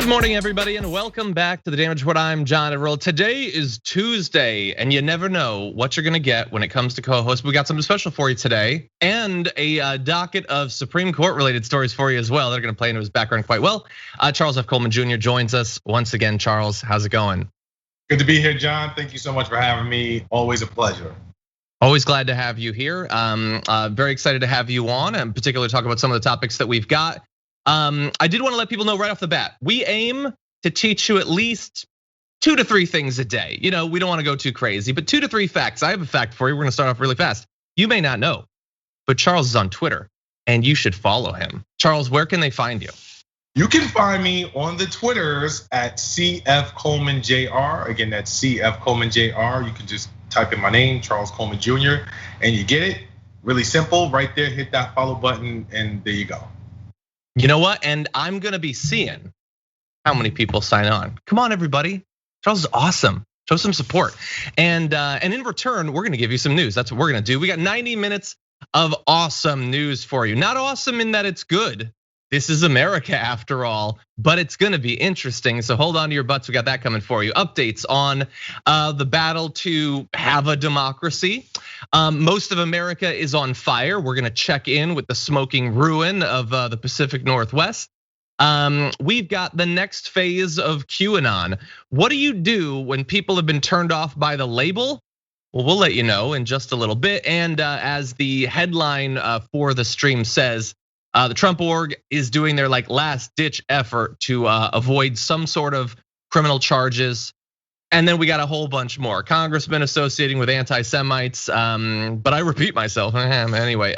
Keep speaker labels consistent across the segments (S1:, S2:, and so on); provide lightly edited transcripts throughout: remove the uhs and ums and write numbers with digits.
S1: Good morning, everybody, and welcome back to the Damage Report. I'm John Everell. Today is Tuesday, and you never know what you're gonna get when it comes to co-hosts. We got something special for you today, and a docket of Supreme Court-related stories for you as well. They're gonna play into his background quite well. Charles F. Coleman Jr. joins us once again. Charles, how's it going?
S2: Good to be here, John. Thank you so much for having me. Always a pleasure.
S1: Always glad to have you here. Very excited to have you on, and particularly talk about some of the topics that we've got. I did want to let people know right off the bat, we aim to teach you at least 2 to 3 things a day. You know, we don't want to go too crazy, but 2 to 3 facts. I have a fact for you. We're gonna start off really fast. You may not know, but Charles is on Twitter and you should follow him. Charles, where can they find you?
S2: You can find me on the Twitters at CF Coleman JR. Again, that's CF Coleman JR. You can just type in my name, Charles Coleman Jr., and you get it. Really simple, right there, hit that follow button, and there you go.
S1: You know what? And I'm gonna be seeing how many people sign on. Come on, everybody. Charles is awesome. Show some support. And in return, we're gonna give you some news. That's what we're gonna do. We got 90 minutes of awesome news for you. Not awesome in that it's good. This is America after all, but it's gonna be interesting. So hold on to your butts. We got that coming for you. Updates on the battle to have a democracy. Most of America is on fire. We're gonna check in with the smoking ruin of the Pacific Northwest. We've got the next phase of Qanon. What do you do when people have been turned off by the label? Well, we'll let you know in just a little bit. And as the headline for the stream says, the Trump org is doing their last ditch effort to avoid some sort of criminal charges. And then we got a whole bunch more. Congressmen associating with anti-Semites, but I repeat myself anyway.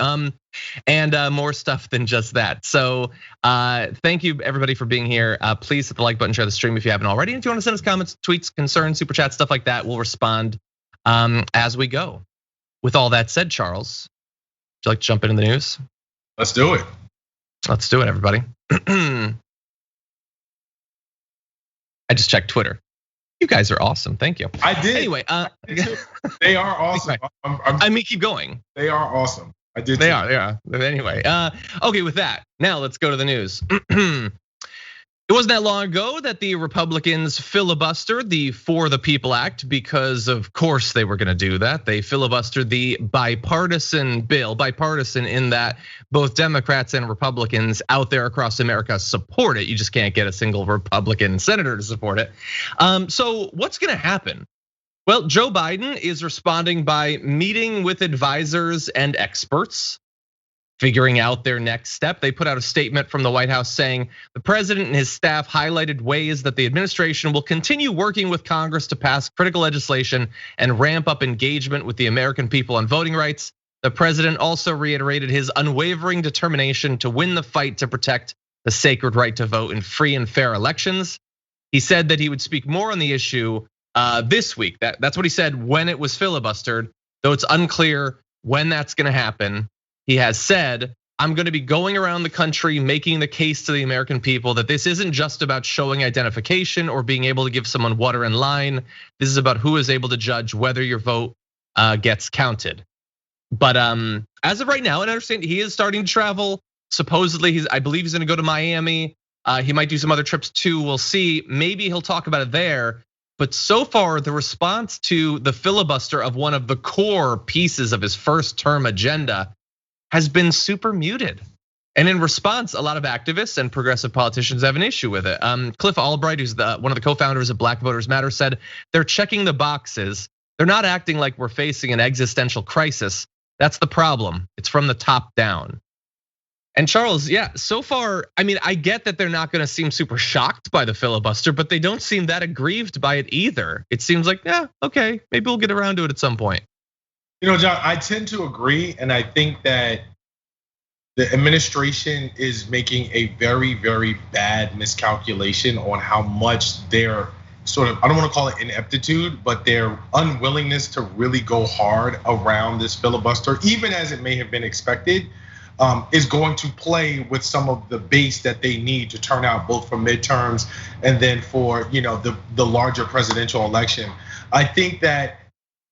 S1: And more stuff than just that. So thank you everybody for being here. Please hit the like button, share the stream if you haven't already. And if you want to send us comments, tweets, concerns, super chats, stuff like that, we'll respond as we go. With all that said, Charles, would you like to jump into the news?
S2: Let's do it.
S1: Let's do it, everybody. I just checked Twitter. You guys are awesome. Thank you.
S2: I did.
S1: Anyway,
S2: they are awesome.
S1: I mean, keep going.
S2: They are awesome. I did.
S1: They are. Anyway, okay. With that, now let's go to the news. It wasn't that long ago that the Republicans filibustered the For the People Act, because of course they were gonna do that. They filibustered the bipartisan bill, bipartisan in that both Democrats and Republicans out there across America support it. You just can't get a single Republican senator to support it. So what's gonna happen? Well, Joe Biden is responding by meeting with advisors and experts, figuring out their next step. They put out a statement from the White House saying the president and his staff highlighted ways that the administration will continue working with Congress to pass critical legislation and ramp up engagement with the American people on voting rights. The president also reiterated his unwavering determination to win the fight to protect the sacred right to vote in free and fair elections. He said that he would speak more on the issue this week. That's what he said when it was filibustered, though it's unclear when that's gonna happen. He has said, I'm gonna be going around the country making the case to the American people that this isn't just about showing identification or being able to give someone water in line. This is about who is able to judge whether your vote gets counted. But as of right now, and I understand he is starting to travel. Supposedly, I believe he's gonna go to Miami. He might do some other trips too, we'll see. Maybe he'll talk about it there. But so far, the response to the filibuster of one of the core pieces of his first term agenda has been super muted. And in response, a lot of activists and progressive politicians have an issue with it. Cliff Albright, who's one of the co-founders of Black Voters Matter, said they're checking the boxes. They're not acting like we're facing an existential crisis. That's the problem. It's from the top down. And Charles, yeah, so far, I mean, I get that they're not gonna seem super shocked by the filibuster, but they don't seem that aggrieved by it either. It seems like, yeah, okay, maybe we'll get around to it at some point.
S2: You know, John, I tend to agree, and I think that the administration is making a very, very bad miscalculation on how much their sort of, I don't want to call it ineptitude, but their unwillingness to really go hard around this filibuster, even as it may have been expected, is going to play with some of the base that they need to turn out both for midterms and then for the larger presidential election. I think that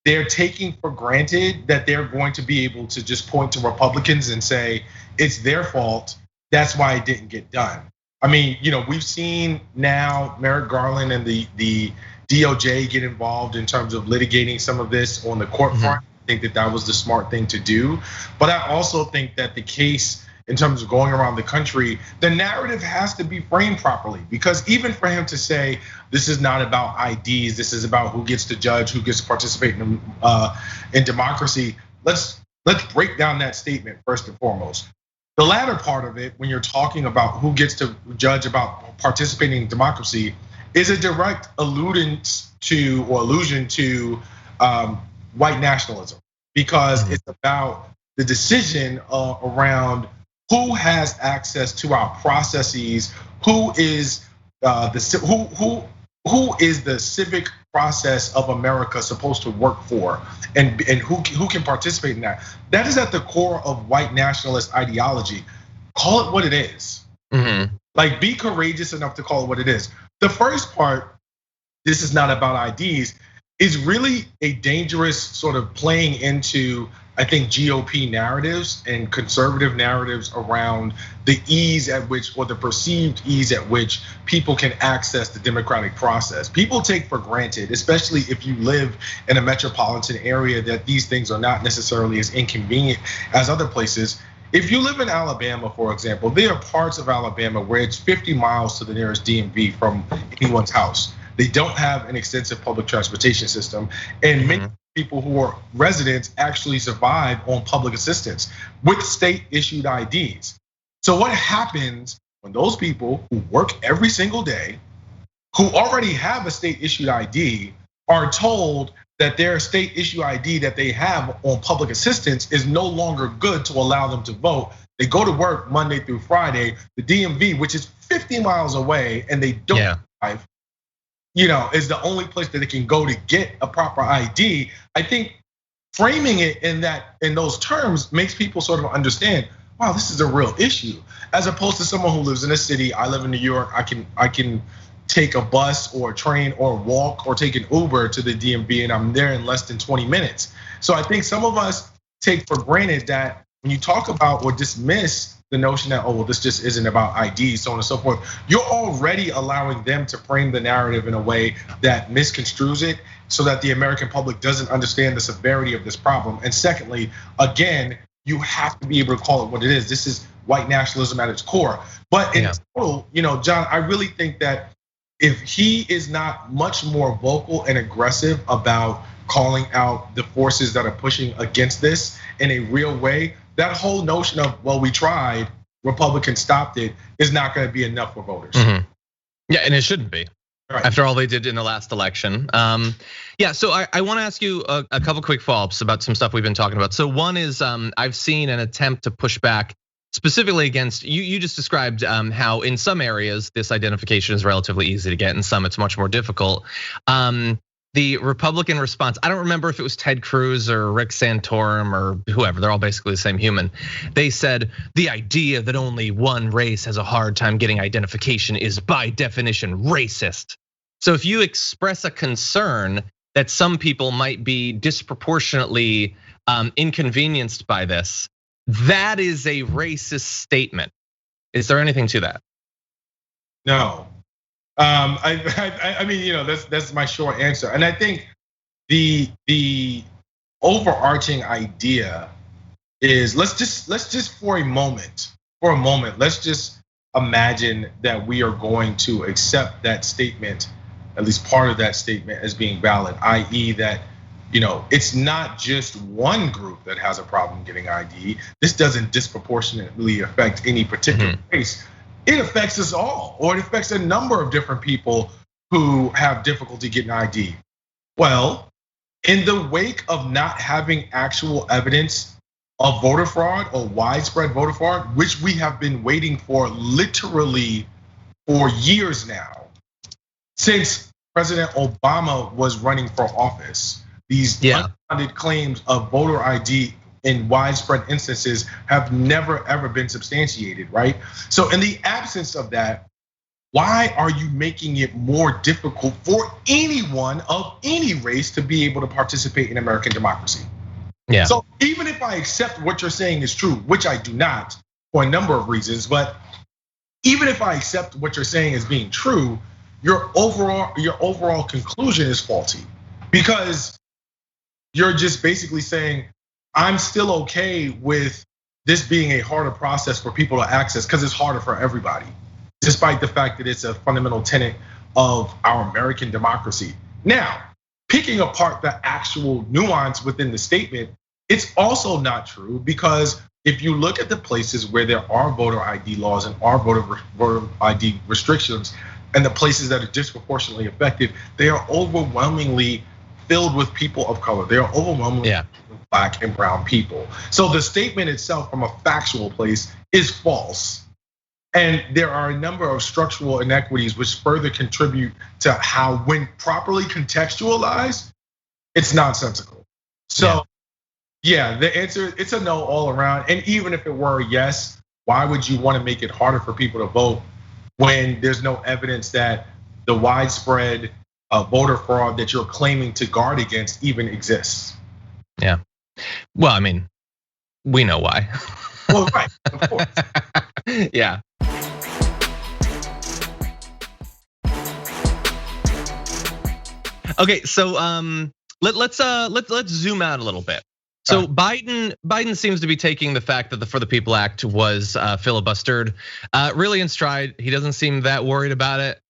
S2: they're taking for granted that they're going to be able to just point to Republicans and say it's their fault. That's why it didn't get done. I mean, we've seen now Merrick Garland and the DOJ get involved in terms of litigating some of this on the court front. I think that was the smart thing to do. But I also think that the case, in terms of going around the country, the narrative has to be framed properly, because even for him to say this is not about IDs, this is about who gets to judge, who gets to participate in democracy. Let's break down that statement first and foremost. The latter part of it, when you're talking about who gets to judge about participating in democracy, is a direct allusion to white nationalism, because it's about the decision around who has access to our processes, who is the civic process of America supposed to work for, and who can participate in that. That is at the core of white nationalist ideology. Call it what it is. Like, be courageous enough to call it what it is. The first part, this is not about IDs, is really a dangerous sort of playing into, I think, GOP narratives and conservative narratives around the ease at which, or the perceived ease at which, people can access the democratic process. People take for granted, especially if you live in a metropolitan area, that these things are not necessarily as inconvenient as other places. If you live in Alabama, for example, there are parts of Alabama where it's 50 miles to the nearest DMV from anyone's house. They don't have an extensive public transportation system, and many people who are residents actually survive on public assistance with state issued IDs. So what happens when those people who work every single day, who already have a state issued ID, are told that their state issue ID that they have on public assistance is no longer good to allow them to vote? They go to work Monday through Friday, the DMV, which is 50 miles away, and they don't drive, is the only place that they can go to get a proper ID. I think framing it in those terms makes people sort of understand, wow, this is a real issue. As opposed to someone who lives in a city. I live in New York, I can take a bus or a train or walk or take an Uber to the DMV, and I'm there in less than 20 minutes. So I think some of us take for granted that when you talk about or dismiss the notion that, oh, well, this just isn't about IDs, so on and so forth, you're already allowing them to frame the narrative in a way that misconstrues it, so that the American public doesn't understand the severity of this problem. And secondly, again, you have to be able to call it what it is. This is white nationalism at its core. But in total, John, I really think that if he is not much more vocal and aggressive about calling out the forces that are pushing against this in a real way, that whole notion of, well, we tried, Republicans stopped it, is not gonna be enough for voters.
S1: Yeah, and it shouldn't be. Right. After all they did in the last election. Yeah, so I wanna ask you a couple quick follow-ups about some stuff we've been talking about. So one is, I've seen an attempt to push back specifically against, you just described how in some areas this identification is relatively easy to get, in some it's much more difficult. The Republican response, I don't remember if it was Ted Cruz or Rick Santorum or whoever, they're all basically the same human. They said the idea that only one race has a hard time getting identification is by definition racist. So if you express a concern that some people might be disproportionately inconvenienced by this, that is a racist statement. Is there anything to that?
S2: No. I mean, that's my short answer. And I think the overarching idea is, let's just for a moment, let's just imagine that we are going to accept that statement, at least part of that statement, as being valid, i.e. that, it's not just one group that has a problem getting ID. This doesn't disproportionately affect any particular race. It affects us all, or it affects a number of different people who have difficulty getting ID. Well, in the wake of not having actual evidence of voter fraud or widespread voter fraud, which we have been waiting for literally for years now, since President Obama was running for office, these unfounded claims of voter ID in widespread instances have never ever been substantiated, right? So in the absence of that, why are you making it more difficult for anyone of any race to be able to participate in American democracy?
S1: Yeah.
S2: So even if I accept what you're saying is true, which I do not for a number of reasons, but even if I accept what you're saying as being true, your overall conclusion is faulty, because you're just basically saying, I'm still okay with this being a harder process for people to access because it's harder for everybody, despite the fact that it's a fundamental tenet of our American democracy. Now, picking apart the actual nuance within the statement, it's also not true, because if you look at the places where there are voter ID laws and are voter ID restrictions, and the places that are disproportionately affected, they are overwhelmingly filled with people of color. They are overwhelmingly Black and brown people. So the statement itself from a factual place is false. And there are a number of structural inequities which further contribute to how, when properly contextualized, it's nonsensical. So yeah, the answer, it's a no all around. And even if it were a yes, why would you want to make it harder for people to vote when there's no evidence that the widespread voter fraud that you're claiming to guard against even exists?
S1: Yeah. Well, I mean, we know why.
S2: Well, right, of course.
S1: Yeah. Okay, so let's zoom out a little bit. So Biden seems to be taking the fact that the For the People Act was filibustered really in stride. He doesn't seem that worried about it.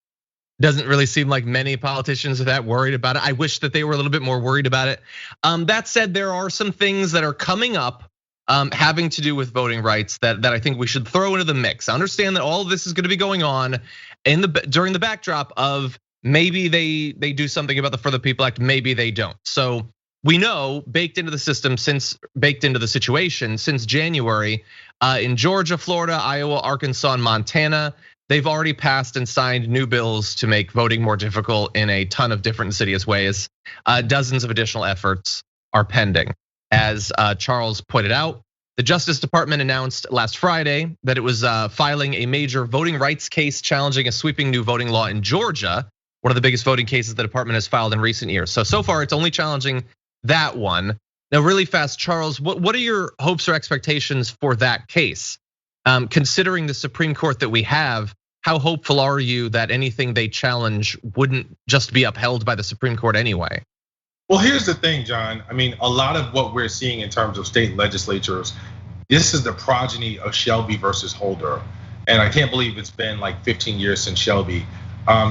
S1: Doesn't really seem like many politicians are that worried about it. I wish that they were a little bit more worried about it. That said, there are some things that are coming up having to do with voting rights that I think we should throw into the mix. I understand that all of this is going to be going on during the backdrop of maybe they do something about the For the People Act, maybe they don't. So we know, baked into the situation since January, in Georgia, Florida, Iowa, Arkansas, and Montana, they've already passed and signed new bills to make voting more difficult in a ton of different insidious ways. Dozens of additional efforts are pending. As Charles pointed out, the Justice Department announced last Friday that it was filing a major voting rights case challenging a sweeping new voting law in Georgia, one of the biggest voting cases the department has filed in recent years. So far, it's only challenging that one. Now, really fast, Charles, what are your hopes or expectations for that case? Considering the Supreme Court that we have, how hopeful are you that anything they challenge wouldn't just be upheld by the Supreme Court anyway?
S2: Well, here's the thing, John. I mean, a lot of what we're seeing in terms of state legislatures, this is the progeny of Shelby versus Holder. And I can't believe it's been like 15 years since Shelby.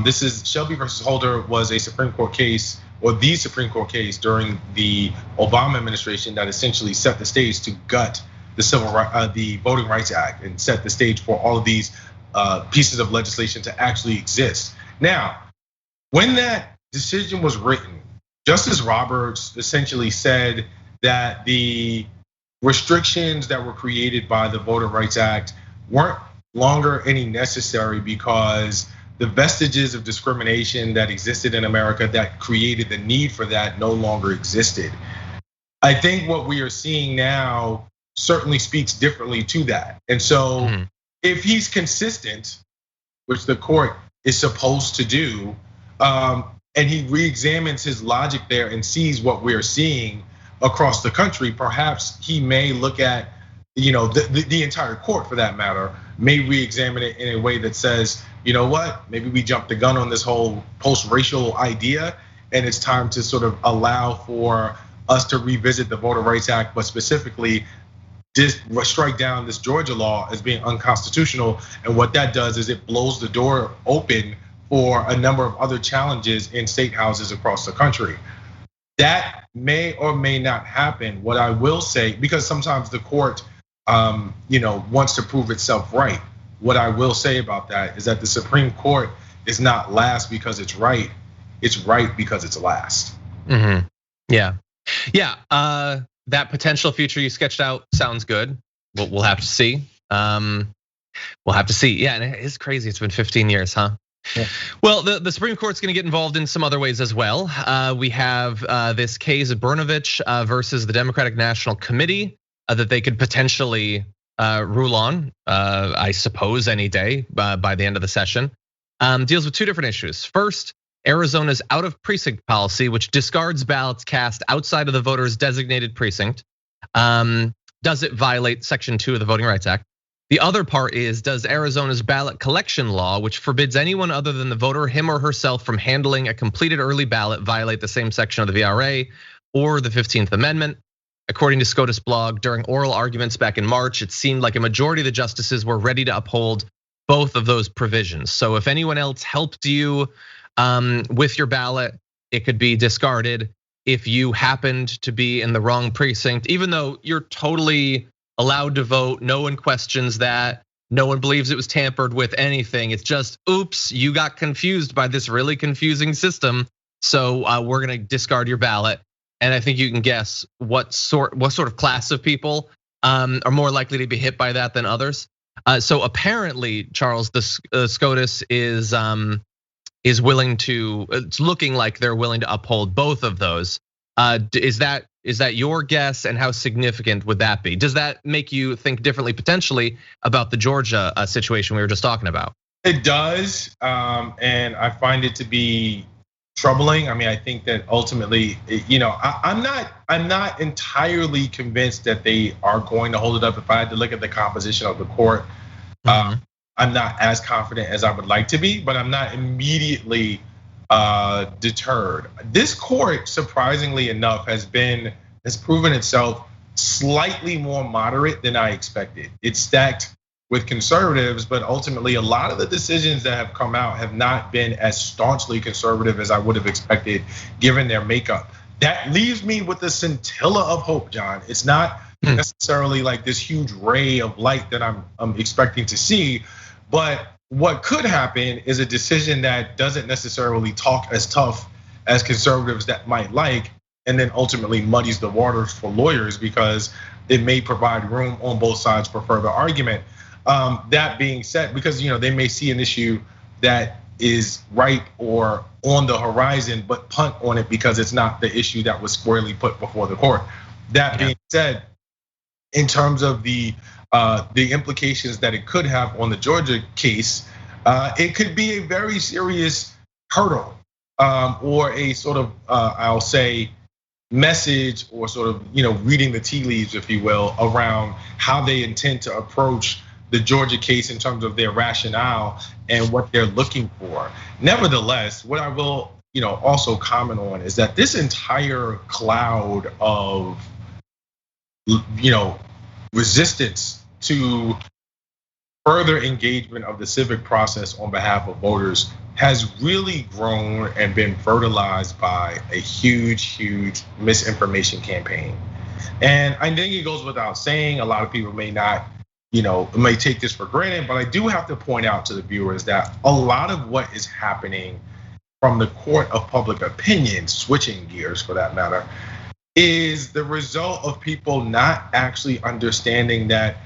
S2: This is Shelby versus Holder was a Supreme Court case, or the Supreme Court case during the Obama administration, that essentially set the stage to gut the Voting Rights Act and set the stage for all of these pieces of legislation to actually exist. Now, when that decision was written, Justice Roberts essentially said that the restrictions that were created by the Voting Rights Act weren't longer any necessary because the vestiges of discrimination that existed in America that created the need for that no longer existed. I think what we are seeing now certainly speaks differently to that. And so if he's consistent, which the court is supposed to do, and he re-examines his logic there and sees what we're seeing across the country, perhaps he may look at, the entire court for that matter, may re-examine it in a way that says, you know what, maybe we jumped the gun on this whole post-racial idea, and it's time to sort of allow for us to revisit the Voting Rights Act, but specifically strike down this Georgia law as being unconstitutional. And what that does is it blows the door open for a number of other challenges in state houses across the country. That may or may not happen. What I will say, because sometimes the court, wants to prove itself right. What I will say about that is that the Supreme Court is not last because it's right. It's right because it's last.
S1: Yeah. That potential future you sketched out sounds good. We'll have to see. We'll have to see. Yeah, and it's crazy. It's been 15 years, huh? Yeah. Well, the Supreme Court's going to get involved in some other ways as well. We have this case of Brnovich versus the Democratic National Committee that they could potentially rule on, I suppose, any day by the end of the session. Deals with two different issues. First, Arizona's out of precinct policy, which discards ballots cast outside of the voter's designated precinct. Does it violate Section 2 of the Voting Rights Act? The other part is, does Arizona's ballot collection law, which forbids anyone other than the voter, him or herself, from handling a completed early ballot, violate the same section of the VRA or the 15th Amendment? According to SCOTUS blog, during oral arguments back in March, it seemed like a majority of the justices were ready to uphold both of those provisions. So if anyone else helped you with your ballot, it could be discarded. If you happened to be in the wrong precinct, even though you're totally allowed to vote, no one questions that, no one believes it was tampered with, anything. It's just, oops, you got confused by this really confusing system, so we're gonna discard your ballot. And I think you can guess what sort of class of people are more likely to be hit by that than others. So apparently, Charles, the SCOTUS is willing to. It's looking like they're willing to uphold both of those. Is that your guess, and how significant would that be? Does that make you think differently potentially about the Georgia situation we were just talking about?
S2: It does, and I find it to be troubling. I mean, I think that ultimately, I'm not entirely convinced that they are going to hold it up. If I had to look at the composition of the court, I'm not as confident as I would like to be, but I'm not immediately deterred. This court, surprisingly enough, has proven itself slightly more moderate than I expected. It's stacked with conservatives, but ultimately a lot of the decisions that have come out have not been as staunchly conservative as I would have expected given their makeup. That leaves me with a scintilla of hope, John. It's not necessarily like this huge ray of light that I'm expecting to see, but what could happen is a decision that doesn't necessarily talk as tough as conservatives that might like, and then ultimately muddies the waters for lawyers because it may provide room on both sides for further argument. That being said, because they may see an issue that is ripe or on the horizon, but punt on it because it's not the issue that was squarely put before the court. That being said, in terms of the implications that it could have on the Georgia case, it could be a very serious hurdle, or a sort of I'll say message, or sort of reading the tea leaves, if you will, around how they intend to approach the Georgia case in terms of their rationale and what they're looking for. Nevertheless, what I will also comment on is that this entire cloud of resistance to further engagement of the civic process on behalf of voters has really grown and been fertilized by a huge misinformation campaign. And I think it goes without saying, a lot of people may not, may take this for granted, but I do have to point out to the viewers that a lot of what is happening from the court of public opinion, switching gears for that matter, is the result of people not actually understanding that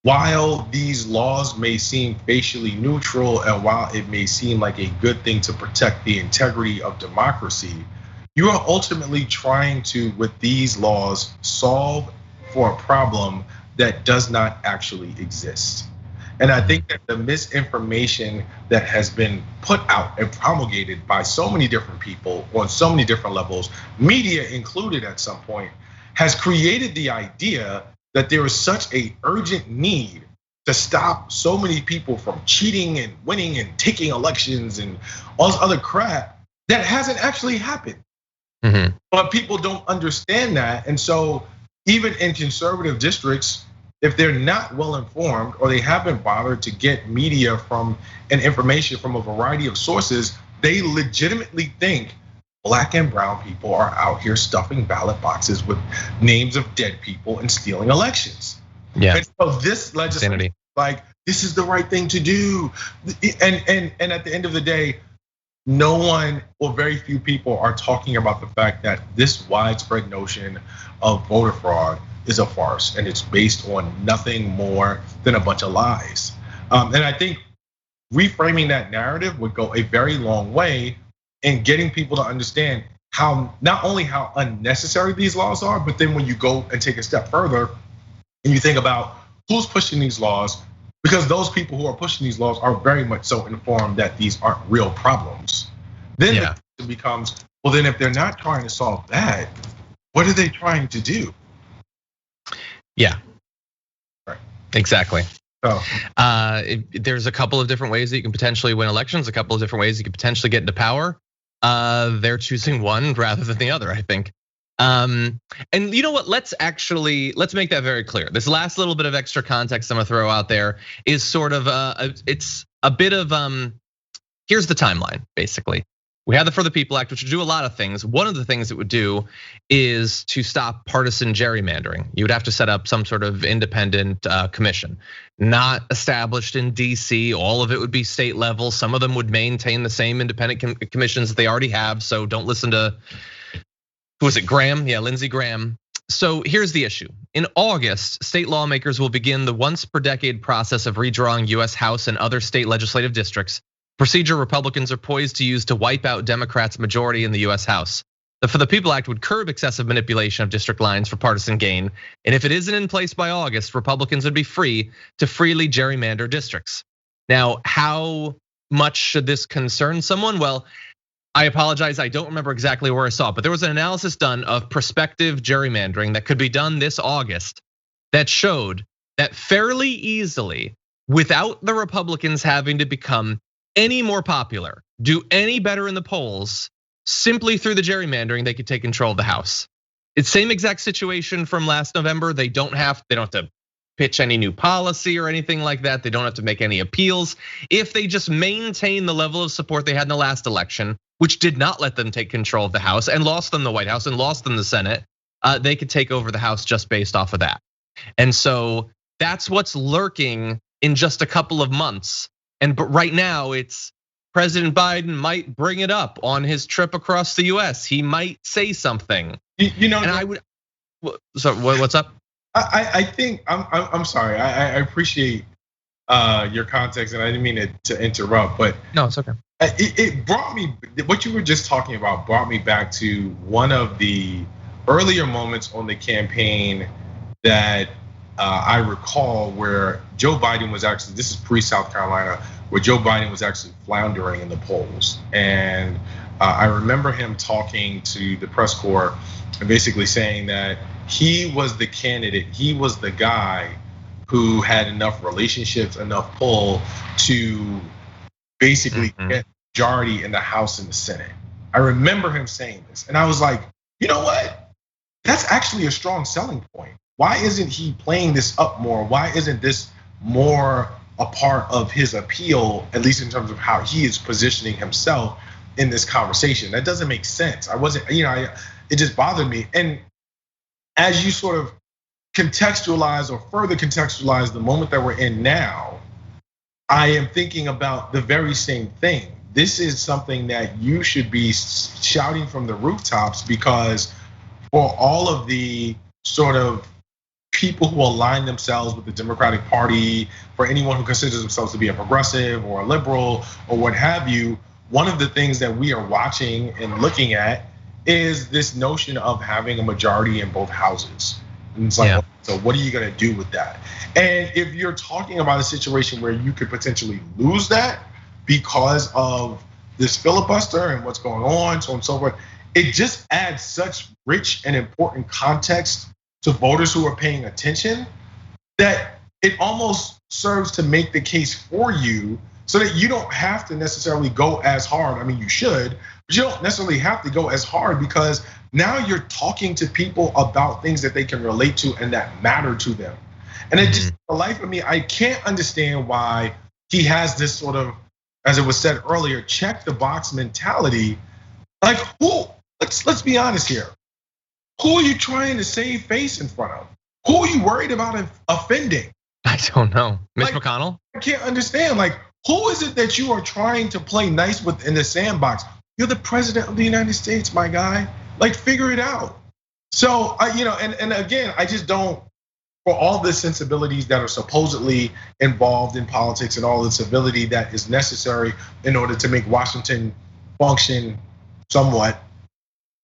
S2: while these laws may seem facially neutral, and while it may seem like a good thing to protect the integrity of democracy, you are ultimately trying to, with these laws, solve for a problem that does not actually exist. And I think that the misinformation that has been put out and promulgated by so many different people on so many different levels, media included at some point, has created the idea that there is such an urgent need to stop so many people from cheating and winning and taking elections and all this other crap that hasn't actually happened. But people don't understand that. And so even in conservative districts, if they're not well informed or they haven't bothered to get media from and information from a variety of sources, they legitimately think Black and brown people are out here stuffing ballot boxes with names of dead people and stealing elections.
S1: Yeah.
S2: And so this legislation, like, this is the right thing to do. And at the end of the day, no one or very few people are talking about the fact that this widespread notion of voter fraud is a farce, and it's based on nothing more than a bunch of lies. And I think reframing that narrative would go a very long way in getting people to understand how, not only how unnecessary these laws are, but then when you go and take a step further and you think about who's pushing these laws, because those people who are pushing these laws are very much so informed that these aren't real problems. Then the question becomes, well, then if they're not trying to solve that, what are they trying to do?
S1: Yeah, right. Exactly. There's a couple of different ways that you can potentially win elections, a couple of different ways you can potentially get into power. They're choosing one rather than the other, I think. And you know what? Let's make that very clear. This last little bit of extra context I'm gonna throw out there is sort of it's a bit of here's the timeline, basically. We have the For the People Act, which would do a lot of things. One of the things it would do is to stop partisan gerrymandering. You would have to set up some sort of independent commission, not established in DC. All of it would be state level. Some of them would maintain the same independent commissions that they already have. So don't listen to, who was it, Graham? Yeah, Lindsey Graham. So here's the issue. In August, state lawmakers will begin the once per decade process of redrawing US House and other state legislative districts. Procedure Republicans are poised to use to wipe out Democrats' majority in the US House. The For the People Act would curb excessive manipulation of district lines for partisan gain. And if it isn't in place by August, Republicans would be free to freely gerrymander districts. Now, how much should this concern someone? Well, I apologize, I don't remember exactly where I saw it, but there was an analysis done of prospective gerrymandering that could be done this August that showed that fairly easily, without the Republicans having to become any more popular, do any better in the polls, simply through the gerrymandering, they could take control of the House. It's same exact situation from last November. They don't have to pitch any new policy or anything like that. They don't have to make any appeals. If they just maintain the level of support they had in the last election, which did not let them take control of the House and lost them the White House and lost them the Senate, they could take over the House just based off of that. And so that's what's lurking in just a couple of months. But right now, it's President Biden might bring it up on his trip across the US. He might say something.
S2: You know,
S1: and I would. So what's up?
S2: I think I'm sorry. I appreciate your context, and I didn't mean to interrupt, but
S1: no, it's okay.
S2: It brought me, what you were just talking about brought me back to one of the earlier moments on the campaign that I recall where Joe Biden was actually, this is pre-South Carolina, where Joe Biden was actually floundering in the polls. And I remember him talking to the press corps and basically saying that he was the candidate, he was the guy who had enough relationships, enough pull to basically get majority in the House and the Senate. I remember him saying this, and I was like, you know what? That's actually a strong selling point. Why isn't he playing this up more? Why isn't this more a part of his appeal, at least in terms of how he is positioning himself in this conversation? That doesn't make sense. It just bothered me. And as you sort of contextualize or further contextualize the moment that we're in now, I am thinking about the very same thing. This is something that you should be shouting from the rooftops, because for all of the sort of people who align themselves with the Democratic Party, for anyone who considers themselves to be a progressive or a liberal or what have you, one of the things that we are watching and looking at is this notion of having a majority in both houses. And it's like, so what are you gonna do with that? And if you're talking about a situation where you could potentially lose that because of this filibuster and what's going on, so on and so forth, it just adds such rich and important context to voters who are paying attention that it almost serves to make the case for you so that you don't have to necessarily go as hard. I mean, you should, but you don't necessarily have to go as hard, because now you're talking to people about things that they can relate to and that matter to them. And it just, for the life of me, I can't understand why he has this sort of, as it was said earlier, check the box mentality. Like, who? Let's be honest here. Who are you trying to save face in front of? Who are you worried about offending?
S1: I don't know. Mitch McConnell?
S2: I can't understand. Like, who is it that you are trying to play nice with in the sandbox? You're the president of the United States, my guy. Like, figure it out. So, and again, I just don't, for all the sensibilities that are supposedly involved in politics and all the civility that is necessary in order to make Washington function somewhat,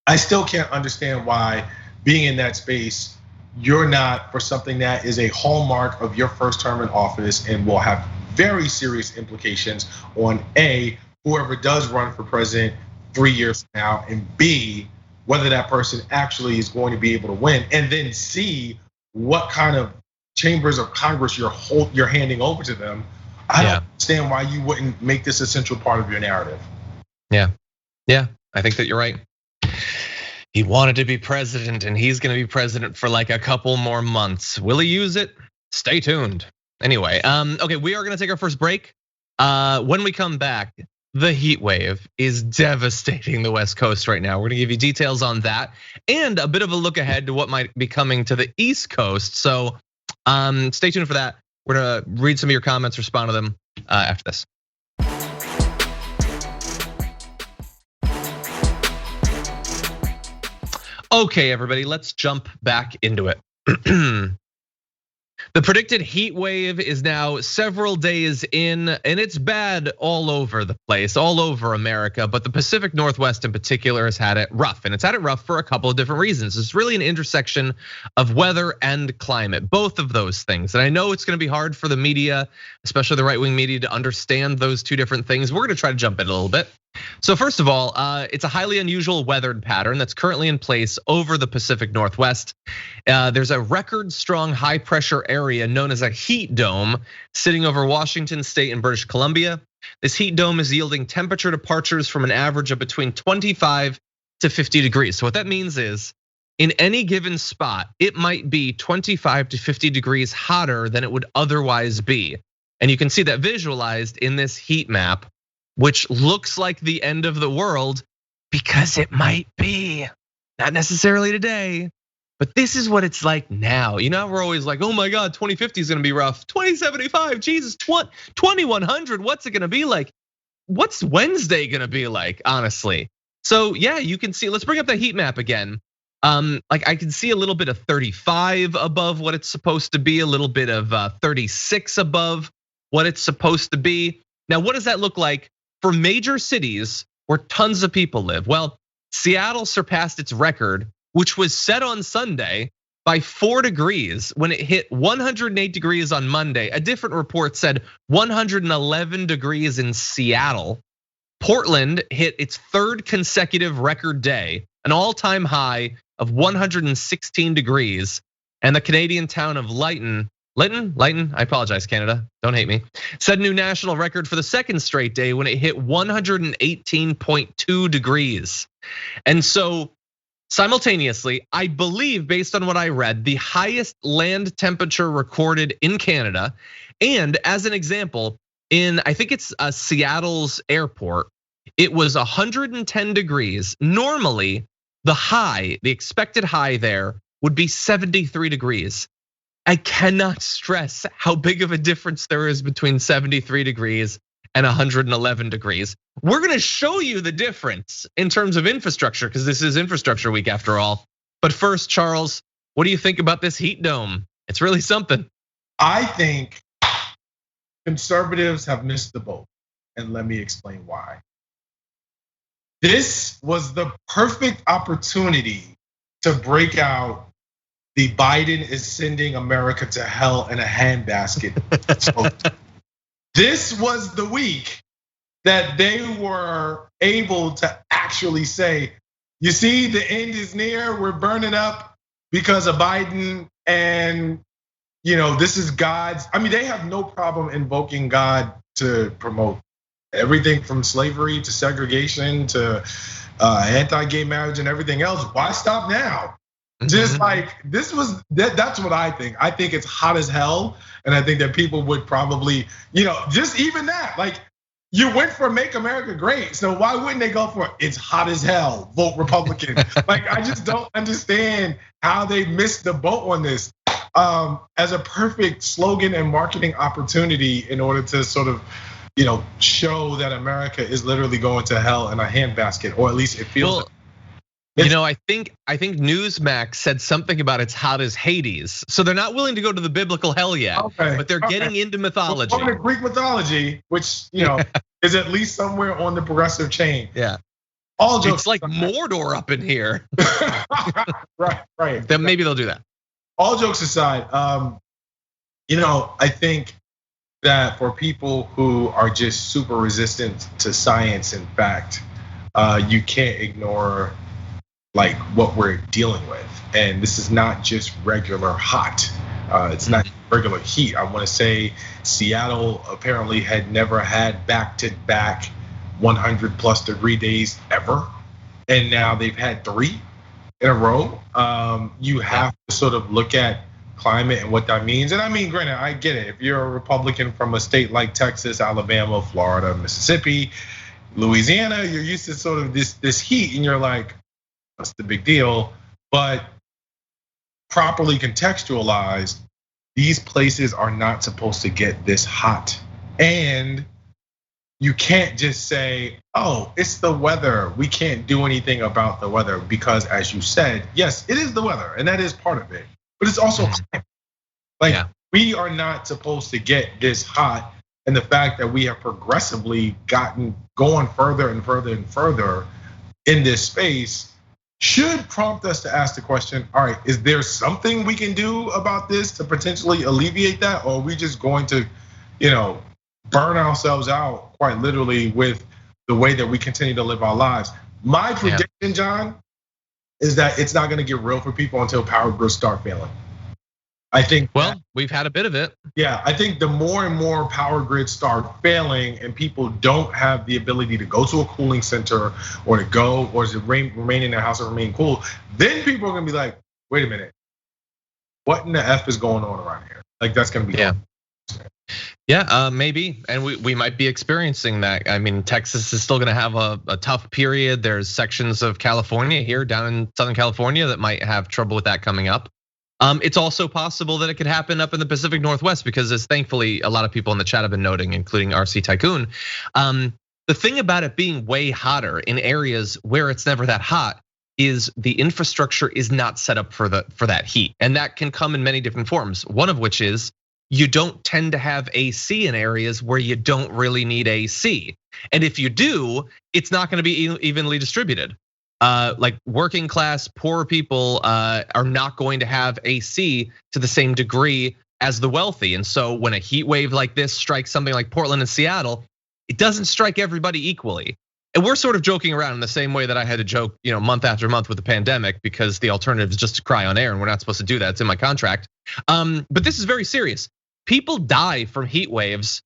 S2: I still can't understand why being in that space, you're not for something that is a hallmark of your first term in office and will have very serious implications on A, whoever does run for president 3 years from now, and B, whether that person actually is going to be able to win, and then C, what kind of chambers of Congress you're handing over to them. I don't understand why you wouldn't make this a central part of your narrative.
S1: Yeah, I think that you're right. He wanted to be president, and he's gonna be president for like a couple more months. Will he use it? Stay tuned. Anyway, okay, we are gonna take our first break. When we come back, the heat wave is devastating the West Coast right now. We're gonna give you details on that and a bit of a look ahead to what might be coming to the East Coast. So stay tuned for that. We're gonna read some of your comments, respond to them after this. Okay, everybody, let's jump back into it. The predicted heat wave is now several days in, and it's bad all over the place, all over America, but the Pacific Northwest in particular has had it rough, and it's had it rough for a couple of different reasons. It's really an intersection of weather and climate, both of those things. And I know it's gonna be hard for the media, especially the right-wing media, to understand those two different things. We're gonna try to jump in a little bit. So first of all, it's a highly unusual weathered pattern that's currently in place over the Pacific Northwest. There's a record strong high pressure area known as a heat dome sitting over Washington State and British Columbia. This heat dome is yielding temperature departures from an average of between 25 to 50 degrees. So what that means is in any given spot, it might be 25 to 50 degrees hotter than it would otherwise be. And you can see that visualized in this heat map, which looks like the end of the world because it might be. Not necessarily today, but this is what it's like now. You know, we're always like, oh my God, 2050 is gonna be rough. 2075, Jesus, 2100, what's it gonna be like? What's Wednesday gonna be like, honestly? So yeah, you can see, let's bring up the heat map again. Like I can see a little bit of 35 above what it's supposed to be, a little bit of 36 above what it's supposed to be. Now, what does that look like for major cities where tons of people live? Well, Seattle surpassed its record, which was set on Sunday, by 4 degrees when it hit 108 degrees on Monday. A different report said 111 degrees in Seattle. Portland hit its 3rd consecutive record day, an all-time high of 116 degrees. And the Canadian town of Litman, I apologize, Canada, don't hate me, set a new national record for the 2nd straight day when it hit 118.2 degrees. And so simultaneously, I believe, based on what I read, the highest land temperature recorded in Canada. And as an example, in, I think it's Seattle's airport, it was 110 degrees. Normally, the expected high there would be 73 degrees. I cannot stress how big of a difference there is between 73 degrees and 111 degrees. We're gonna show you the difference in terms of infrastructure, because this is infrastructure week after all. But first, Charles, what do you think about this heat dome? It's really something.
S2: I think conservatives have missed the boat, and let me explain why. This was the perfect opportunity to break out the Biden is sending America to hell in a handbasket. So this was the week that they were able to actually say, you see, the end is near, we're burning up because of Biden, and this is God's. I mean, they have no problem invoking God to promote everything from slavery to segregation to anti-gay marriage and everything else. Why stop now? Just like this was, that's what I think. I think it's hot as hell. And I think that people would probably, just even that, like you went for Make America Great. So why wouldn't they go for it's hot as hell, vote Republican? Like, I just don't understand how they missed the boat on this as a perfect slogan and marketing opportunity in order to sort of, show that America is literally going to hell in a handbasket, or at least it feels.
S1: I think Newsmax said something about it's hot as Hades. So they're not willing to go to the biblical hell yet, but they're getting into mythology.
S2: Well, Greek mythology, which is at least somewhere on the progressive chain.
S1: Yeah.
S2: All jokes.
S1: It's like Mordor up in here.
S2: Right.
S1: Then maybe they'll do that.
S2: All jokes aside, I think that for people who are just super resistant to science and fact, you can't ignore what we're dealing with. And this is not just regular hot. It's not regular heat. I want to say Seattle apparently had never had back-to-back 100+ degree days ever, and now they've had 3 in a row. You have to sort of look at climate and what that means. And I mean, granted, I get it. If you're a Republican from a state like Texas, Alabama, Florida, Mississippi, Louisiana, you're used to sort of this heat, and you're like, what's the big deal? But properly contextualized, these places are not supposed to get this hot. And you can't just say, oh, it's the weather, we can't do anything about the weather, because as you said, yes, it is the weather, and that is part of it. But it's also climate. Like, we are not supposed to get this hot, and the fact that we have progressively gotten going further and further and further in this space should prompt us to ask the question, all right, is there something we can do about this to potentially alleviate that? Or are we just going to, burn ourselves out quite literally with the way that we continue to live our lives? My prediction, John, is that it's not gonna get real for people until power grids start failing. I think.
S1: Well, we've had a bit of it.
S2: Yeah, I think the more and more power grids start failing and people don't have the ability to go to a cooling center or to remain in their house and remain cool, then people are gonna be like, wait a minute, what in the F is going on around here? Like, that's gonna be.
S1: Yeah, maybe, and we might be experiencing that. I mean, Texas is still gonna have a tough period. There's sections of California here, down in Southern California, that might have trouble with that coming up. It's also possible that it could happen up in the Pacific Northwest, because as thankfully a lot of people in the chat have been noting, including RC Tycoon. The thing about it being way hotter in areas where it's never that hot is the infrastructure is not set up for that heat, and that can come in many different forms. One of which is you don't tend to have AC in areas where you don't really need AC, and if you do, it's not going to be evenly distributed. Like working class, poor people are not going to have AC to the same degree as the wealthy. And so when a heat wave like this strikes something like Portland and Seattle, it doesn't strike everybody equally. And we're sort of joking around in the same way that I had to joke, month after month with the pandemic, because the alternative is just to cry on air, and we're not supposed to do that. It's in my contract. But this is very serious. People die from heat waves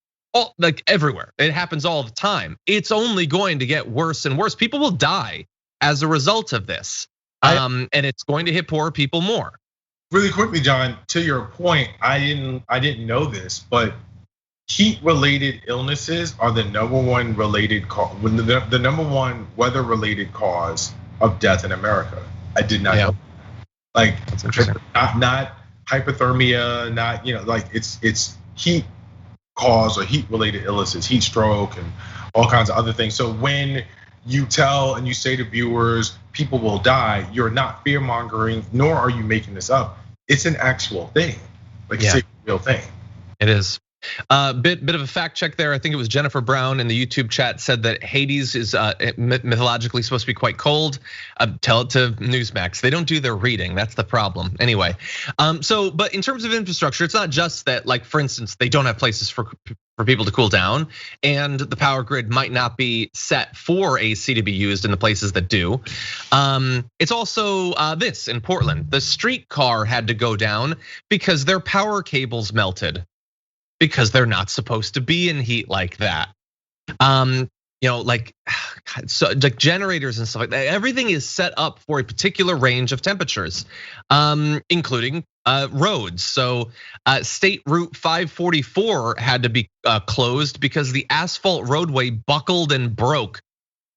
S1: like everywhere. It happens all the time. It's only going to get worse and worse. People will die as a result of this, and it's going to hit poorer people more.
S2: Really quickly, John, to your point, I didn't know this, but heat-related illnesses are the number one the number one weather-related cause of death in America. I did not know. Like, not hypothermia, not like it's heat cause or heat-related illnesses, heat stroke, and all kinds of other things. So when you tell and you say to viewers, people will die, you're not fear mongering, nor are you making this up. It's an actual thing. Like, it's a real thing.
S1: It is. Bit of a fact check there. I think it was Jennifer Brown in the YouTube chat said that Hades is mythologically supposed to be quite cold. Tell it to Newsmax. They don't do their reading. That's the problem. Anyway, but in terms of infrastructure, it's not just that, like, for instance, they don't have places for people to cool down, and the power grid might not be set for AC to be used in the places that do. It's also this in Portland. The streetcar had to go down because their power cables melted, because they're not supposed to be in heat like that. Like generators and stuff like that. Everything is set up for a particular range of temperatures, including roads. So State Route 544 had to be closed because the asphalt roadway buckled and broke.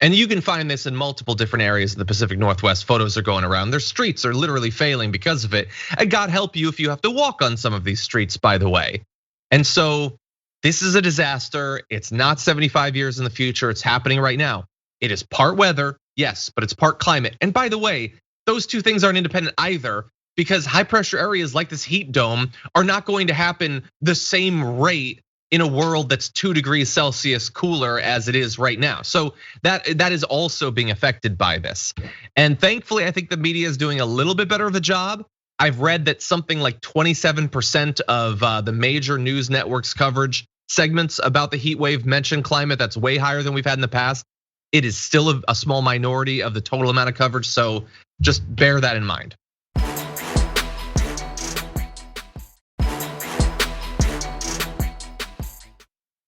S1: And you can find this in multiple different areas of the Pacific Northwest. Photos are going around. Their streets are literally failing because of it. And God help you if you have to walk on some of these streets, by the way. And so this is a disaster. It's not 75 years in the future. It's happening right now. It is part weather, yes, but it's part climate. And by the way, those two things aren't independent either, because high pressure areas like this heat dome are not going to happen the same rate in a world that's 2 degrees Celsius cooler as it is right now. So that is also being affected by this. And thankfully, I think the media is doing a little bit better of a job. I've read that something like 27% of the major news networks coverage segments about the heat wave mention climate. That's way higher than we've had in the past. It is still a small minority of the total amount of coverage, so just bear that in mind.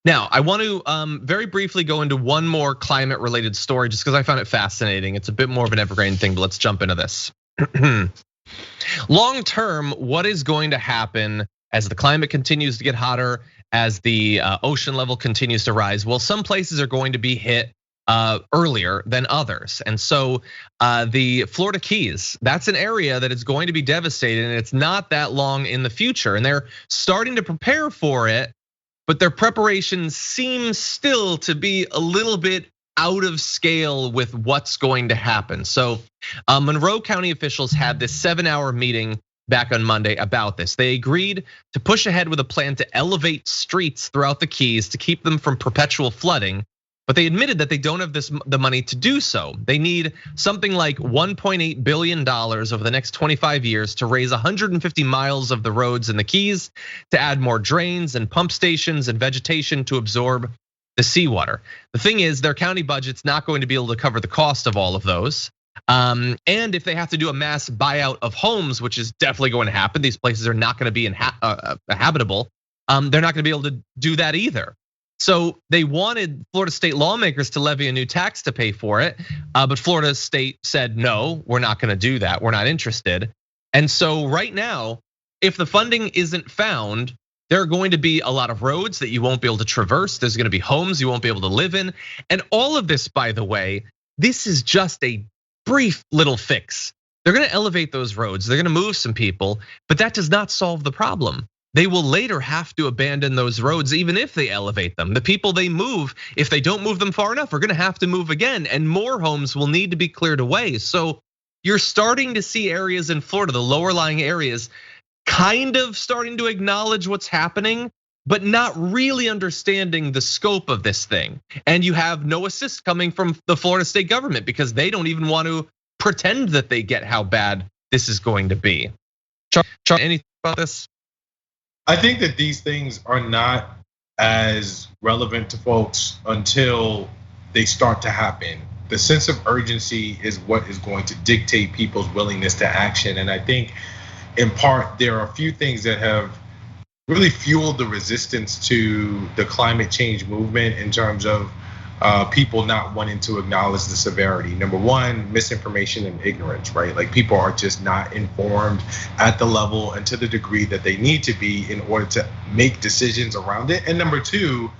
S1: Now, I want to very briefly go into one more climate related story just because I found it fascinating. It's a bit more of an evergreen thing, but let's jump into this. Long term, what is going to happen as the climate continues to get hotter, as the ocean level continues to rise? Well, some places are going to be hit earlier than others. And so the Florida Keys, that's an area that is going to be devastated, and it's not that long in the future. And they're starting to prepare for it, but their preparations seem still to be a little bit out of scale with what's going to happen. So Monroe County officials had this 7-hour meeting back on Monday about this. They agreed to push ahead with a plan to elevate streets throughout the Keys to keep them from perpetual flooding. But they admitted that they don't have the money to do so. They need something like $1.8 billion over the next 25 years to raise 150 miles of the roads in the Keys, to add more drains and pump stations and vegetation to absorb the seawater. The thing is, their county budget's not going to be able to cover the cost of all of those. And if they have to do a mass buyout of homes, which is definitely going to happen, these places are not going to be habitable. They're not going to be able to do that either. So they wanted Florida state lawmakers to levy a new tax to pay for it, but Florida state said, no, we're not gonna do that, we're not interested. And so right now, if the funding isn't found, there are going to be a lot of roads that you won't be able to traverse. There's gonna be homes you won't be able to live in. And all of this, by the way, this is just a brief little fix. They're gonna elevate those roads, they're gonna move some people, but that does not solve the problem. They will later have to abandon those roads even if they elevate them. The people they move, if they don't move them far enough, are gonna have to move again, and more homes will need to be cleared away. So you're starting to see areas in Florida, the lower lying areas, kind of starting to acknowledge what's happening, but not really understanding the scope of this thing. And you have no assist coming from the Florida state government because they don't even want to pretend that they get how bad this is going to be. Charlie, anything about this?
S2: I think that these things are not as relevant to folks until they start to happen. The sense of urgency is what is going to dictate people's willingness to action. And I think in part, there are a few things that have really fueled the resistance to the climate change movement in terms of people not wanting to acknowledge the severity. Number one, misinformation and ignorance, right? Like people are just not informed at the level and to the degree that they need to be in order to make decisions around it. And number two,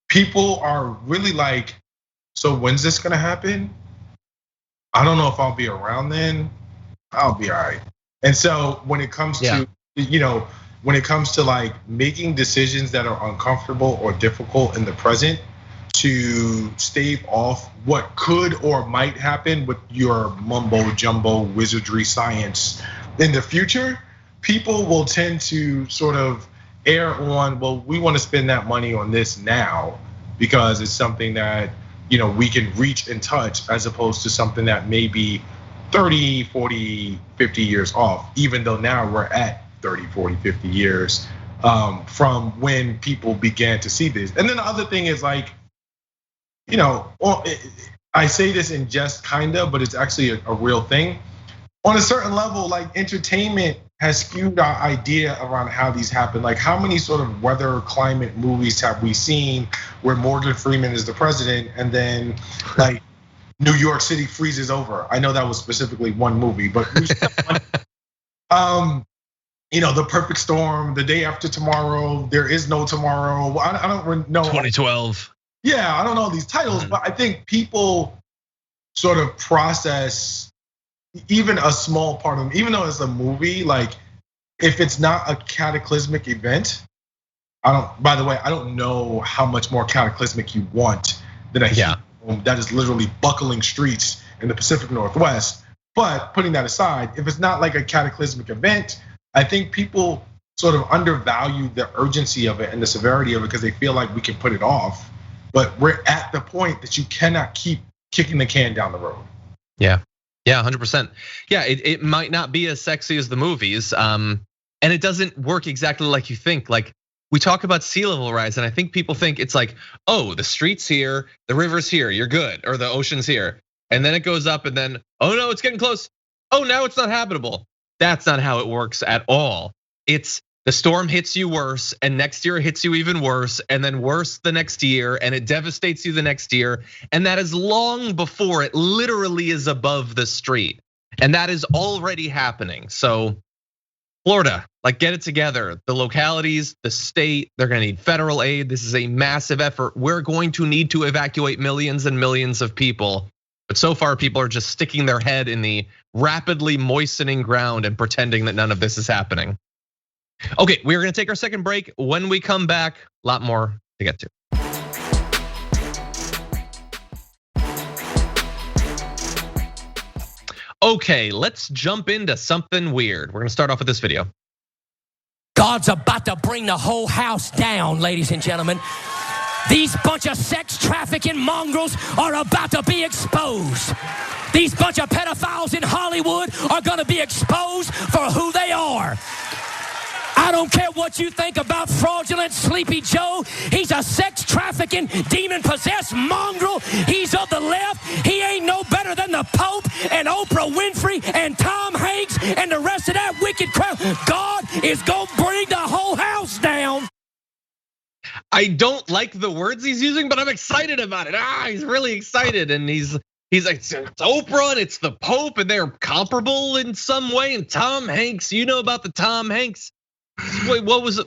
S2: people are really like, so when's this gonna happen? I don't know if I'll be around then. I'll be all right. And so when it comes to, when it comes to like making decisions that are uncomfortable or difficult in the present, to stave off what could or might happen with your mumbo jumbo wizardry science in the future, people will tend to sort of err on, well, we want to spend that money on this now because it's something that we can reach and touch, as opposed to something that may be 30, 40, 50 years off, even though now we're at 30, 40, 50 years from when people began to see this. And then the other thing is like, I say this in jest kinda, but it's actually a real thing. On a certain level, like entertainment has skewed our idea around how these happen. Like how many sort of weather climate movies have we seen where Morgan Freeman is the president and then like New York City freezes over? I know that was specifically one movie, but The Perfect Storm, The Day After Tomorrow, There Is No Tomorrow. I don't know.
S1: 2012.
S2: Yeah, I don't know these titles, but I think people sort of process even a small part of them, even though it's a movie, like if it's not a cataclysmic event, by the way, I don't know how much more cataclysmic you want than a heat dome that is literally buckling streets in the Pacific Northwest. But putting that aside, if it's not like a cataclysmic event, I think people sort of undervalue the urgency of it and the severity of it because they feel like we can put it off. But we're at the point that you cannot keep kicking the can down the road.
S1: Yeah, 100%. Yeah, it might not be as sexy as the movies, and it doesn't work exactly like you think. Like we talk about sea level rise, and I think people think it's like, oh, the street's here, the river's here, you're good, or the ocean's here, and then it goes up, and then oh no, it's getting close. Oh, now it's not habitable. That's not how it works at all. It's the storm hits you worse, and next year it hits you even worse, and then worse the next year, and it devastates you the next year. And that is long before it literally is above the street. And that is already happening. So Florida, like, get it together. The localities, the state, they're gonna need federal aid. This is a massive effort. We're going to need to evacuate millions and millions of people. But so far, people are just sticking their head in the rapidly moistening ground and pretending that none of this is happening. Okay, we're gonna take our second break. When we come back, a lot more to get to. Okay, let's jump into something weird. We're gonna start off with this video.
S3: God's about to bring the whole house down, ladies and gentlemen. These bunch of sex trafficking mongrels are about to be exposed. These bunch of pedophiles in Hollywood are gonna be exposed for who they are. I don't care what you think about fraudulent Sleepy Joe. He's a sex trafficking, demon-possessed mongrel. He's of the left. He ain't no better than the Pope and Oprah Winfrey and Tom Hanks and the rest of that wicked crowd. God is gonna bring the whole house down.
S1: I don't like the words he's using, but I'm excited about it. He's really excited, and he's like, it's Oprah and it's the Pope, and they're comparable in some way. And Tom Hanks, you know about the Tom Hanks. Wait, what was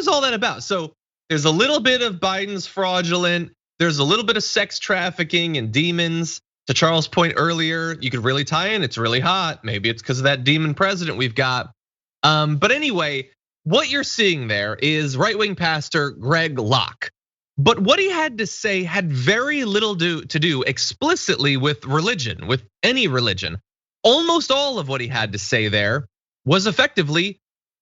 S1: all that about? So there's a little bit of Biden's fraudulent. There's a little bit of sex trafficking and demons. To Charles' point earlier, you could really tie in. It's really hot. Maybe it's because of that demon president we've got. But anyway, what you're seeing there is right-wing pastor Greg Locke. But what he had to say had very little to do explicitly with religion, with any religion. Almost all of what he had to say there was effectively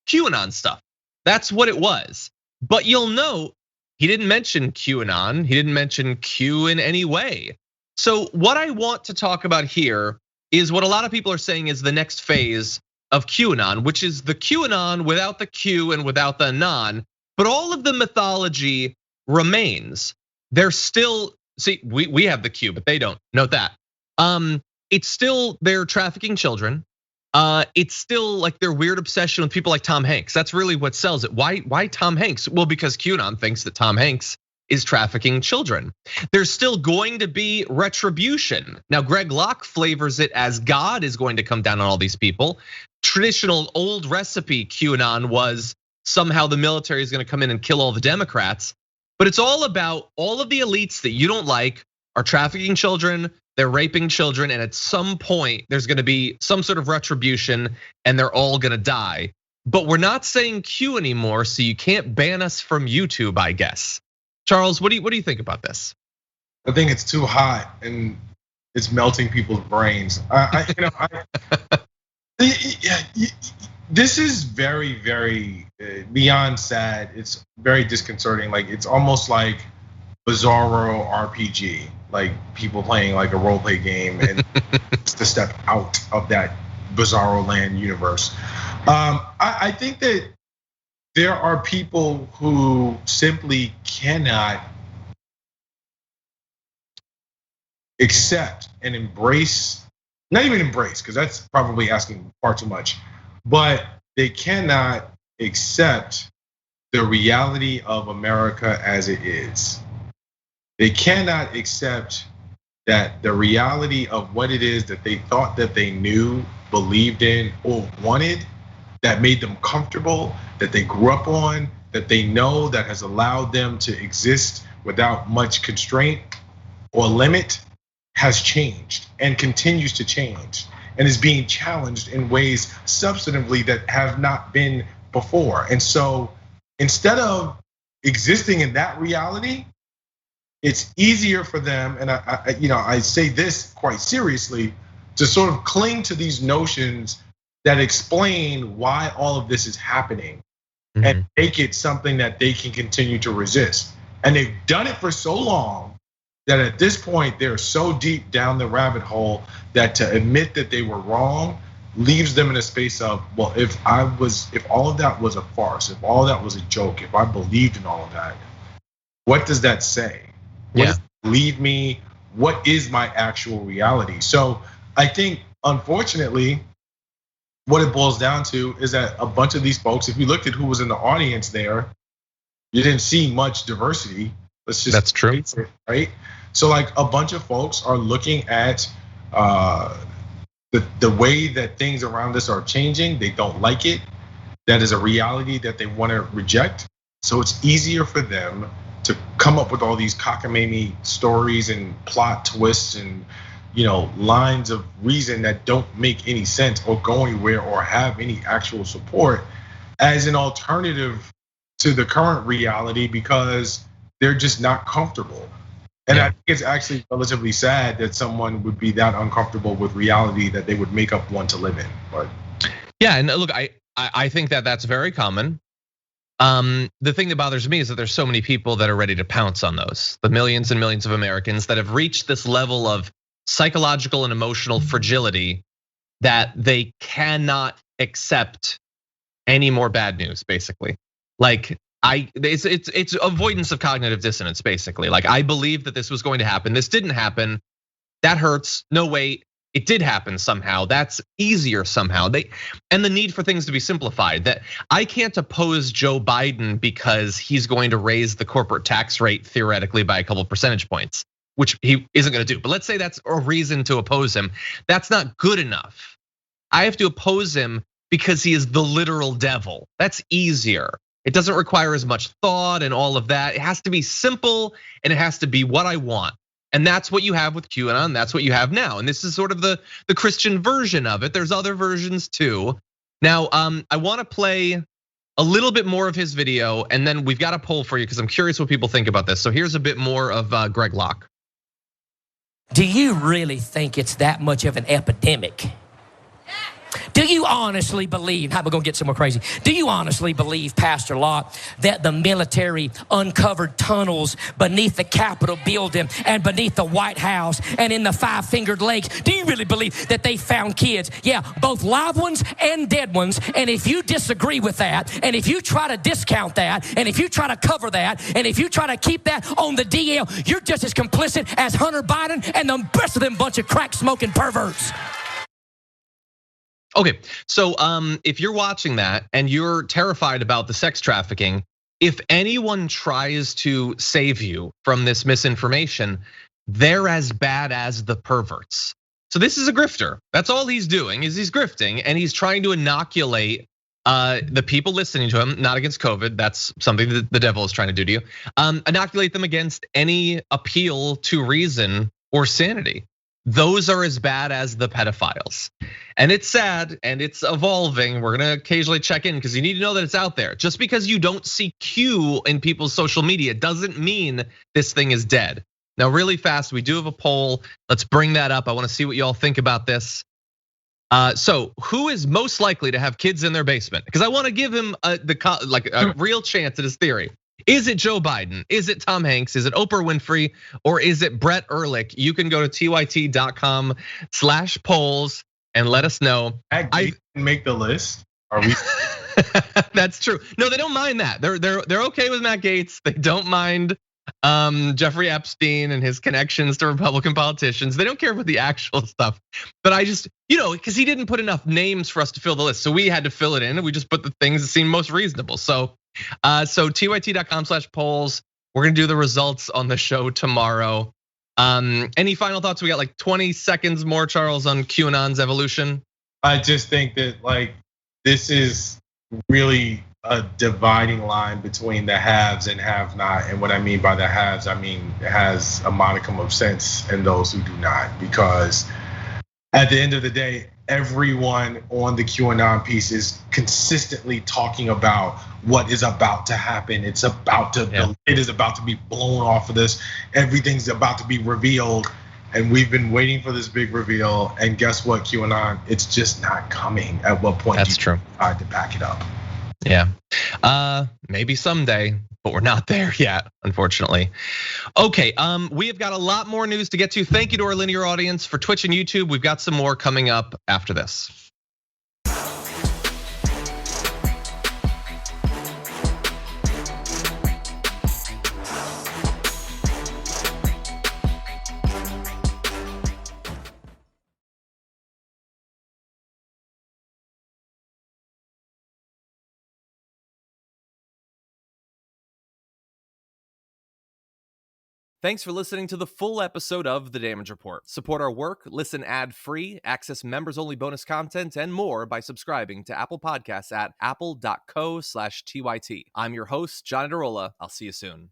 S1: QAnon stuff. That's what it was. But you'll note he didn't mention QAnon. He didn't mention Q in any way. So what I want to talk about here is what a lot of people are saying is the next phase of QAnon, which is the QAnon without the Q and without the non. But all of the mythology remains. They're still, see, we have the Q, but they don't. Note that. It's still, they're trafficking children. It's still like their weird obsession with people like Tom Hanks. That's really what sells it. Why Tom Hanks? Well, because QAnon thinks that Tom Hanks is trafficking children. There's still going to be retribution. Now, Greg Locke flavors it as God is going to come down on all these people. Traditional old recipe QAnon was somehow the military is going to come in and kill all the Democrats. But it's all about all of the elites that you don't like are trafficking children, they're raping children, and at some point there's gonna be some sort of retribution and they're all gonna die. But we're not saying Q anymore, so you can't ban us from YouTube, I guess. Charles, what do you think about this?
S2: I think it's too hot and it's melting people's brains. This is very, very beyond sad. It's very disconcerting. Like, it's almost like Bizarro RPG, like people playing like a role play game, and to step out of that Bizarro Land universe. I think that there are people who simply cannot accept and embrace, not even embrace, because that's probably asking far too much, but they cannot accept the reality of America as it is. They cannot accept that the reality of what it is that they thought that they knew, believed in, or wanted, that made them comfortable, that they grew up on, that they know, that has allowed them to exist without much constraint or limit, has changed and continues to change and is being challenged in ways substantively that have not been before. And so instead of existing in that reality, it's easier for them, and I say this quite seriously, to sort of cling to these notions that explain why all of this is happening and make it something that they can continue to resist. And they've done it for so long that at this point they're so deep down the rabbit hole that to admit that they were wrong leaves them in a space of, well, if all of that was a farce, if all of that was a joke, if I believed in all of that, what does that say? What does it leave me? What is my actual reality? So I think, unfortunately, what it boils down to is that a bunch of these folks, if you looked at who was in the audience there, you didn't see much diversity.
S1: That's true,
S2: right? So like a bunch of folks are looking at the way that things around us are changing. They don't like it. That is a reality that they want to reject. So it's easier for them to come up with all these cockamamie stories and plot twists and lines of reason that don't make any sense or go anywhere or have any actual support as an alternative to the current reality, because they're just not comfortable. And I think it's actually relatively sad that someone would be that uncomfortable with reality that they would make up one to live in. But
S1: yeah, and look, I think that that's very common. The thing that bothers me is that there's so many people that are ready to pounce on those. The millions and millions of Americans that have reached this level of psychological and emotional fragility that they cannot accept any more bad news, basically. Like it's avoidance of cognitive dissonance, basically. Like, I believe that this was going to happen. This didn't happen. That hurts. No, wait, it did happen somehow. That's easier somehow. And the need for things to be simplified. That I can't oppose Joe Biden because he's going to raise the corporate tax rate theoretically by a couple percentage points, which he isn't going to do. But let's say that's a reason to oppose him. That's not good enough. I have to oppose him because he is the literal devil. That's easier. It doesn't require as much thought and all of that. It has to be simple and it has to be what I want. And that's what you have with QAnon. That's what you have now. And this is sort of the Christian version of it. There's other versions too. Now, I want to play a little bit more of his video, and then we've got a poll for you because I'm curious what people think about this. So here's a bit more of Greg Locke.
S3: Do you really think it's that much of an epidemic? Do you honestly believe, we're gonna get some more crazy. Do you honestly believe, Pastor Locke, that the military uncovered tunnels beneath the Capitol building and beneath the White House and in the Five-Fingered Lakes? Do you really believe that they found kids? Yeah, both live ones and dead ones. And if you disagree with that, and if you try to discount that, and if you try to cover that, and if you try to keep that on the DL, you're just as complicit as Hunter Biden and the rest of them bunch of crack-smoking perverts.
S1: Okay, so if you're watching that and you're terrified about the sex trafficking, if anyone tries to save you from this misinformation, they're as bad as the perverts. So this is a grifter. That's all he's doing, is he's grifting, and he's trying to inoculate the people listening to him, not against COVID. That's something that the devil is trying to do to you. Inoculate them against any appeal to reason or sanity. Those are as bad as the pedophiles. And it's sad and it's evolving. We're gonna occasionally check in because you need to know that it's out there. Just because you don't see Q in people's social media doesn't mean this thing is dead. Now, really fast, we do have a poll. Let's bring that up. I wanna see what y'all think about this. So who is most likely to have kids in their basement? Because I wanna give him a real chance at his theory. Is it Joe Biden? Is it Tom Hanks? Is it Oprah Winfrey? Or is it Brett Ehrlich? You can go to tyt.com/polls and let us know.
S2: I didn't make the list. Are we?
S1: That's true. No, they don't mind that. They're okay with Matt Gaetz. They don't mind Jeffrey Epstein and his connections to Republican politicians. They don't care about the actual stuff. But I just, because he didn't put enough names for us to fill the list. So we had to fill it in and we just put the things that seemed most reasonable. So tyt.com/polls. We're gonna do the results on the show tomorrow. Any final thoughts? We got like 20 seconds more, Charles, on QAnon's evolution.
S2: I just think that this is really a dividing line between the haves and have not. And what I mean by the haves, I mean it has a modicum of sense and those who do not. Because at the end of the day, everyone on the QAnon piece is consistently talking about what is about to happen. It is about to be blown off of this. Everything's about to be revealed. And we've been waiting for this big reveal. And guess what, QAnon? It's just not coming. At what point
S1: That's true.
S2: Decide to back it up?
S1: Yeah, maybe someday, but we're not there yet, unfortunately. Okay, we have got a lot more news to get to. Thank you to our linear audience for Twitch and YouTube. We've got some more coming up after this.
S4: Thanks for listening to the full episode of The Damage Report. Support our work, listen ad-free, access members-only bonus content, and more by subscribing to Apple Podcasts at apple.co/TYT. I'm your host, John Adarola. I'll see you soon.